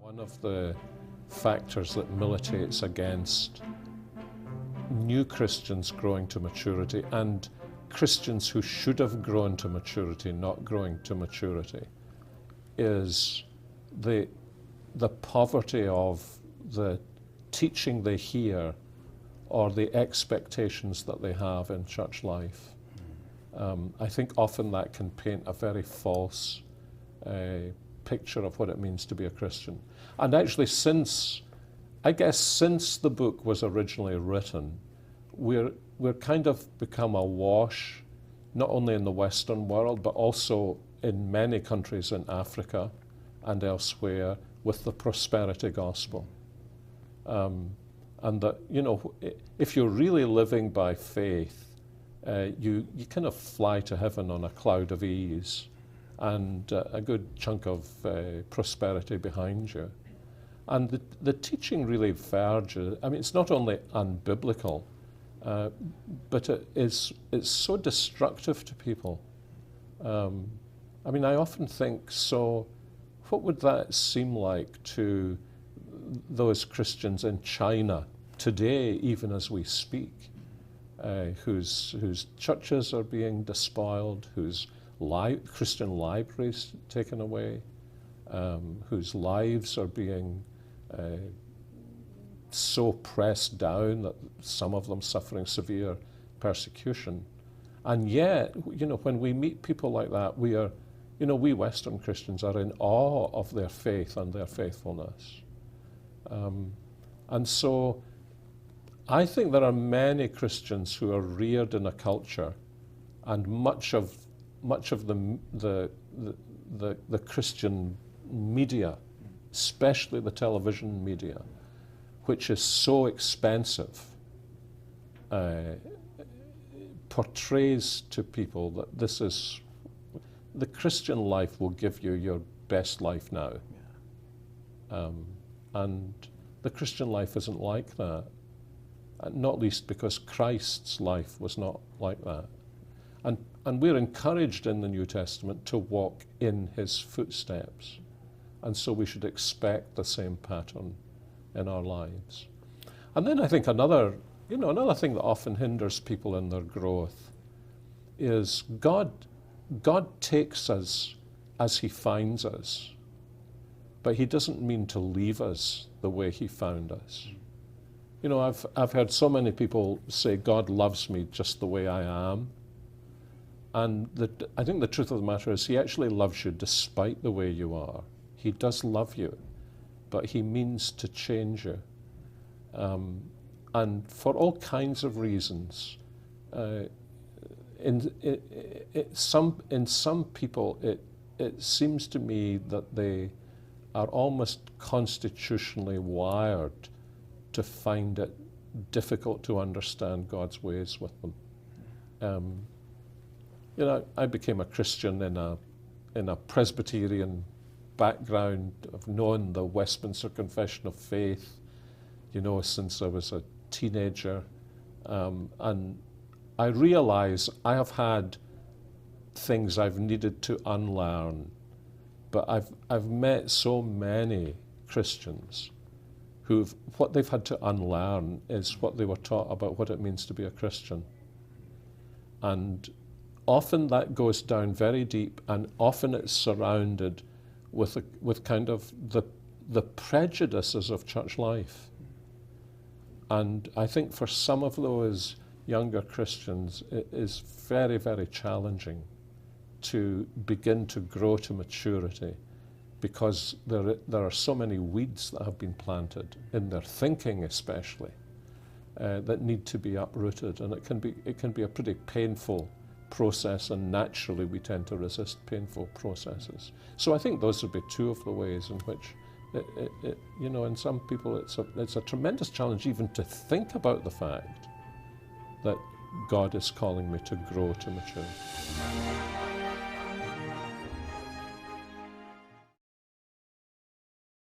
One of the factors that militates against new Christians growing to maturity and Christians who should have grown to maturity not growing to maturity is the poverty of the teaching they hear or the expectations that they have in church life. I think often that can paint a very false picture of what it means to be a Christian. And actually since the book was originally written, we're kind of become awash, not only in the Western world, but also in many countries in Africa and elsewhere, with the prosperity gospel. And that, you know, if you're really living by faith, you kind of fly to heaven on a cloud of ease and a good chunk of prosperity behind you. And the teaching really verges, I mean, it's not only unbiblical, but it's so destructive to people. I mean, I often think, so what would that seem like to those Christians in China today, even as we speak, whose churches are being despoiled, whose Christian libraries taken away, whose lives are being so pressed down that some of them suffering severe persecution. And yet, you know, when we meet people like that, we Western Christians are in awe of their faith and their faithfulness. And so I think there are many Christians who are reared in a culture, and much of the Christian media, especially the television media, which is so expensive, portrays to people that this is the Christian life will give you your best life now. Yeah. And the Christian life isn't like that, not least because Christ's life was not like that. And we're encouraged in the New Testament to walk in his footsteps. And so we should expect the same pattern in our lives. And then I think another thing that often hinders people in their growth is God takes us as he finds us, but he doesn't mean to leave us the way he found us. You know, I've heard so many people say, God loves me just the way I am. And I think the truth of the matter is he actually loves you despite the way you are. He does love you, but he means to change you. And for all kinds of reasons, in some people, it seems to me that they are almost constitutionally wired to find it difficult to understand God's ways with them. You know, I became a Christian in a Presbyterian background. I've known the Westminster Confession of Faith, you know, since I was a teenager. And I realize I have had things I've needed to unlearn, but I've met so many Christians what they've had to unlearn is what they were taught about what it means to be a Christian. And often that goes down very deep, and often it's surrounded with kind of the prejudices of church life. And I think for some of those younger Christians, it is very, very challenging to begin to grow to maturity, because there are so many weeds that have been planted in their thinking, especially, that need to be uprooted. And it can be a pretty painful process, and naturally we tend to resist painful processes. So I think those would be two of the ways in which, you know, in some people it's a tremendous challenge even to think about the fact that God is calling me to grow to maturity.